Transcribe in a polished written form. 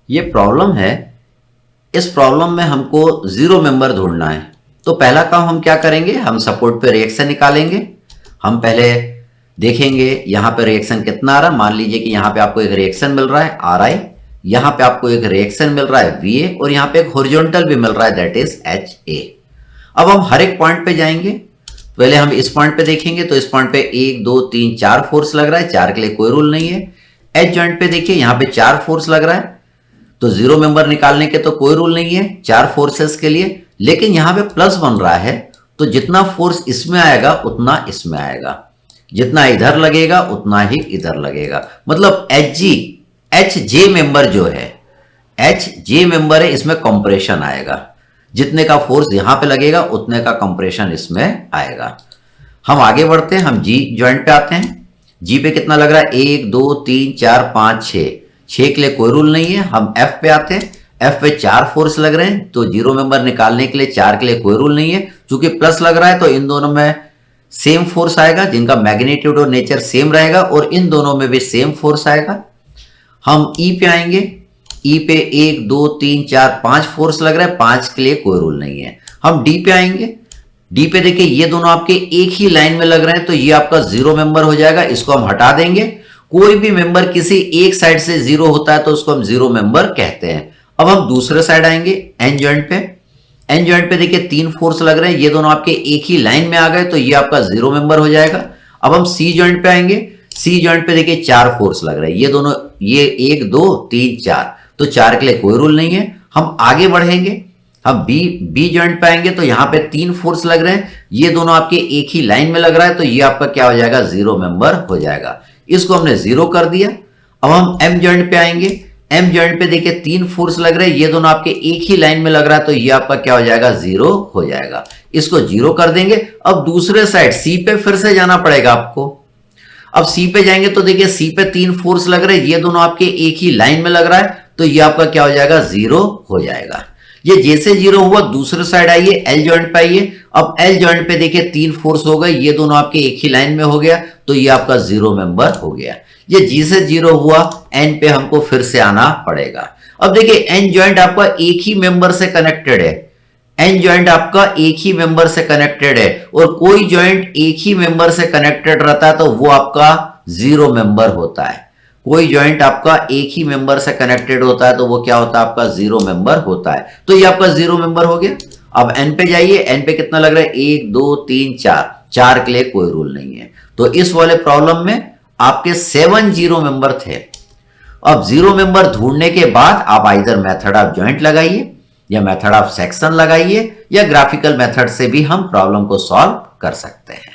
ये प्रॉब्लम है। इस प्रॉब्लम में हमको जीरो मेंबर ढूंढना है। तो पहला काम हम क्या करेंगे, हम सपोर्ट पे रिएक्शन निकालेंगे। हम पहले देखेंगे यहाँ पे रिएक्शन कितना आ रहा है। मान लीजिए कि यहाँ पे आपको एक रिएक्शन मिल रहा है आर आई, यहाँ पे आपको एक रिएक्शन मिल रहा है वी ए, और यहाँ पे एक हॉरिजॉन्टल भी मिल रहा है दैट इज एच ए। अब हम हर एक पॉइंट पे जाएंगे। पहले हम इस पॉइंट पे देखेंगे तो इस पॉइंट पे 1 2 3 4 फोर्स लग रहा है, 4 के लिए कोई रूल नहीं है। एच जॉइंट पे देखिए यहाँ पे 4 फोर्स लग रहा है, तो जीरो मेंबर निकालने के तो कोई रूल नहीं है 4 फोर्सेस के लिए। लेकिन यहाँ पे प्लस बन रहा है, तो जितना फोर्स इसमें आएगा उतना इसमें आएगा, जितना इधर लगेगा उतना ही इधर लगेगा। मतलब एच जे मेंबर जो है, एच जे मेंबर है, इसमें कंप्रेशन आएगा। जितने का फोर्स यहां पे लगेगा उतने का कंप्रेशन इसमें आएगा। हम आगे बढ़ते हैं, हम जी ज्वाइंट पे आते हैं। जी पे कितना लग रहा है, 1 2 3 4 5 6, 6 के लिए कोई रूल नहीं है। हम एफ पे आते हैं, एफ पे 4 फोर्स लग रहे हैं, तो जीरो मेंबर निकालने के लिए 4 के लिए कोई रूल नहीं है। चूंकि प्लस लग रहा है तो इन दोनों में सेम फोर्स आएगा, जिनका मैग्नीट्यूड और नेचर सेम रहेगा, और इन दोनों में भी सेम फोर्स आएगा। हम ई पे आएंगे, ई पे 1 2 3 4 5 फोर्स लग रहा है, 5 के लिए कोई रूल नहीं है। हम डी पे आएंगे, डी पे देखिए ये दोनों आपके एक ही लाइन में लग रहे हैं, तो ये आपका जीरो मेंबर हो जाएगा, इसको हम हटा देंगे। कोई भी मेंबर किसी एक साइड से जीरो होता है तो उसको हम जीरो मेंबर कहते हैं। अब हम दूसरे साइड आएंगे, एन जॉइंट पे। एन जॉइंट पे देखिए 3 फोर्स लग रहे हैं, ये दोनों आपके एक ही लाइन में आ गए, तो ये आपका जीरो मेंबर हो जाएगा। अब हम सी जॉइंट पे आएंगे, सी जॉइंट पे देखिए 4 फोर्स लग रहे हैं, ये दोनों, ये 1 2 3 4, तो 4 के लिए कोई रूल नहीं है। हम आगे बढ़ेंगे, हम बी जॉइंट पे आएंगे, तो यहाँ पे 3 फोर्स लग रहे हैं, ये दोनों आपके एक ही लाइन में लग रहा है, तो ये आपका क्या हो जाएगा, जीरो मेंबर हो जाएगा। इसको हमने जीरो कर दिया। अब हम एम जॉइंट पे आएंगे, एम जॉइंट पे देखिए 3 फोर्स लग रहे हैं, ये दोनों आपके एक ही लाइन में लग रहा है, तो ये आपका क्या हो जाएगा, जीरो हो जाएगा। इसको जीरो कर देंगे। अब दूसरे साइड सी पे फिर से जाना पड़ेगा आपको। अब सी पे जाएंगे तो देखिए सी पे 3 फोर्स लग रहे हैं, ये दोनों आपके एक ही लाइन में लग रहा है, तो ये आपका क्या हो जाएगा, जीरो हो जाएगा। ये जैसे जीरो हुआ दूसरे साइड आइए, एल जॉइंट पे आइए। अब एल जॉइंट पे देखिए 3 फोर्स हो गए, ये दोनों आपके एक ही लाइन में हो गया, तो ये आपका जीरो मेंबर हो गया। ये जी से जीरो हुआ, एन पे हमको फिर से आना पड़ेगा। अब देखिए एन जॉइंट आपका एक ही मेंबर से कनेक्टेड है, एन जॉइंट आपका एक ही मेंबर से कनेक्टेड है, और कोई जॉइंट एक ही मेंबर से कनेक्टेड रहता है तो वो आपका जीरो मेंबर होता है। कोई जॉइंट आपका एक ही मेंबर से कनेक्टेड होता है तो वो क्या होता है, आपका जीरो मेंबर होता है। तो ये आपका जीरो मेंबर हो गया। अब एन पे जाइए, एन पे कितना लग रहा है, 1 2 3 4, 4 के लिए कोई रूल नहीं है। तो इस वाले प्रॉब्लम में आपके 7 जीरो मेंबर थे। अब जीरो मेंबर ढूंढने के बाद आप आइदर मेथड ऑफ जॉइंट लगाइए, या मेथड ऑफ सेक्शन लगाइए, या ग्राफिकल मेथड से भी हम प्रॉब्लम को सॉल्व कर सकते हैं।